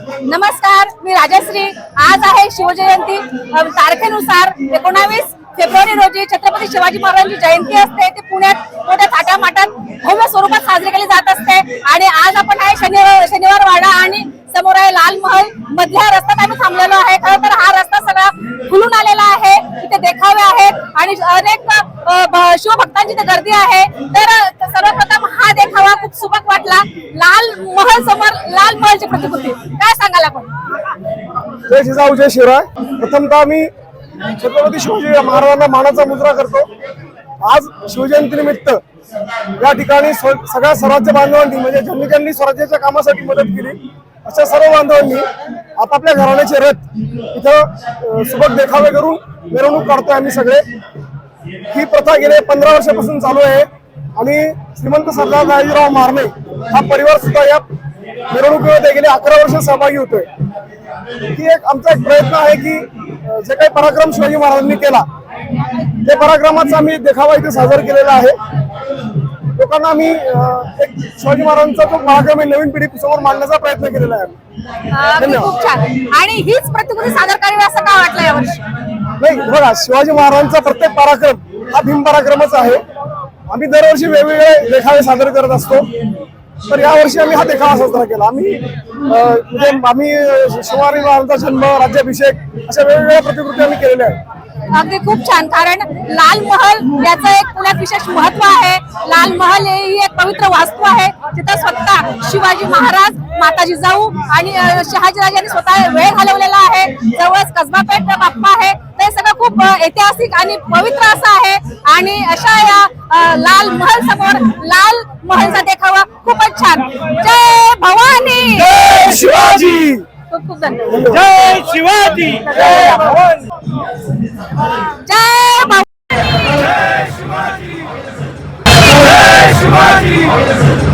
नमस्कार, मी राजश्री। आज आहे शिवजयंती। तारखेनुसार 19 फेब्रुवारी रोजी छत्रपती शिवाजी महाराजांची जयंती असते। ती पुण्यात मोठ्या थाटामाटात भव्य स्वरूपात साजरी केली जात असते। आणि आज आपण आहे शनिवार वाडा आणि समोर आहे लाल महल मधल्या रस्त्यात आम्ही थांबलेलो आहे। खरं तर हा रस्ता सगळा फुलून आलेला आहे। इथे देखावे आहेत आणि अनेक शिवभक्तांची इथे गर्दी आहे। तर सर्वप्रथम हा देखावा खूप सुबक वाटला। लाल महल समोर लाल महलची प्रतिकृती, काय सांगाल आपण? जय जिजाऊ जय शिवराय। प्रथमतः आम्ही छत्रपती शिवाजी महाराजांना मानाचा मुजरा करतो। आज शिवजयंतीनिमित्त या ठिकाणी सगळ्या स्वराज्य बांधवांनी म्हणजे ज्यांनी स्वराज्याच्या कामासाठी मदत केली अशा सर्व बांधवांनी आपापल्या घराण्याचे रथ इथं सुबक देखावे करून मिरवणूक काढतोय आम्ही सगळे। ही प्रथा गेले 15 वर्षापासून चालू आहे आणि श्रीमंत सरदार दाजीराव मारणे हा परिवार सुद्धा या मिरवणुकीमध्ये गेले 11 वर्ष सहभागी होतोय। ही आमचा एक प्रयत्न आहे की जे काही पराक्रम शिवाजी महाराजांनी केला ते पराक्रमाचा आम्ही देखावा इथे सादर केलेला आहे। लोकांना आम्ही एक शिवाजी महाराजांचा जो पराक्रम आहे नवीन पिढी समोर मांडण्याचा प्रयत्न केलेला आहे। खूप छान। आणि हीच प्रतिकृती सादर करावी असं का वाटलं यावर्षी? नाही, बघा, शिवाजी महाराजांचा प्रत्येक पराक्रम हा भीम पराक्रमच आहे। आम्ही दरवर्षी वेगवेगळे देखावे सादर करत असतो। तर यावर्षी आम्ही हा देखावा साजरा केला। आम्ही शिवाजी महाराजांचा जन्म, राज्याभिषेक अशा वेगवेगळ्या प्रतिकृती आम्ही केलेल्या आहेत। अगदी खूप छान। कारण लाल महल याचं एक पुण्यात विशेष महत्व आहे। लाल महल ही एक पवित्र वास्तू आहे। तिथं स्वतः शिवाजी महाराज, माता जिजाऊ आणि शहाजीराजे यांनी स्वतः वेळ घालवलेला आहे। जवळच कसबा पेठ बाप्पा आहे। ते सगळं खूप ऐतिहासिक आणि पवित्र असं आहे। आणि अशा या लाल महल समोर लाल महलचा देखावा खूपच छान। जय भवानी, जय शिवाजी, खूप खूप धन्यवाद। जय शिवाजी, जय भवानी, जय भवानी। जय शिवाजी, जय शिवाजी।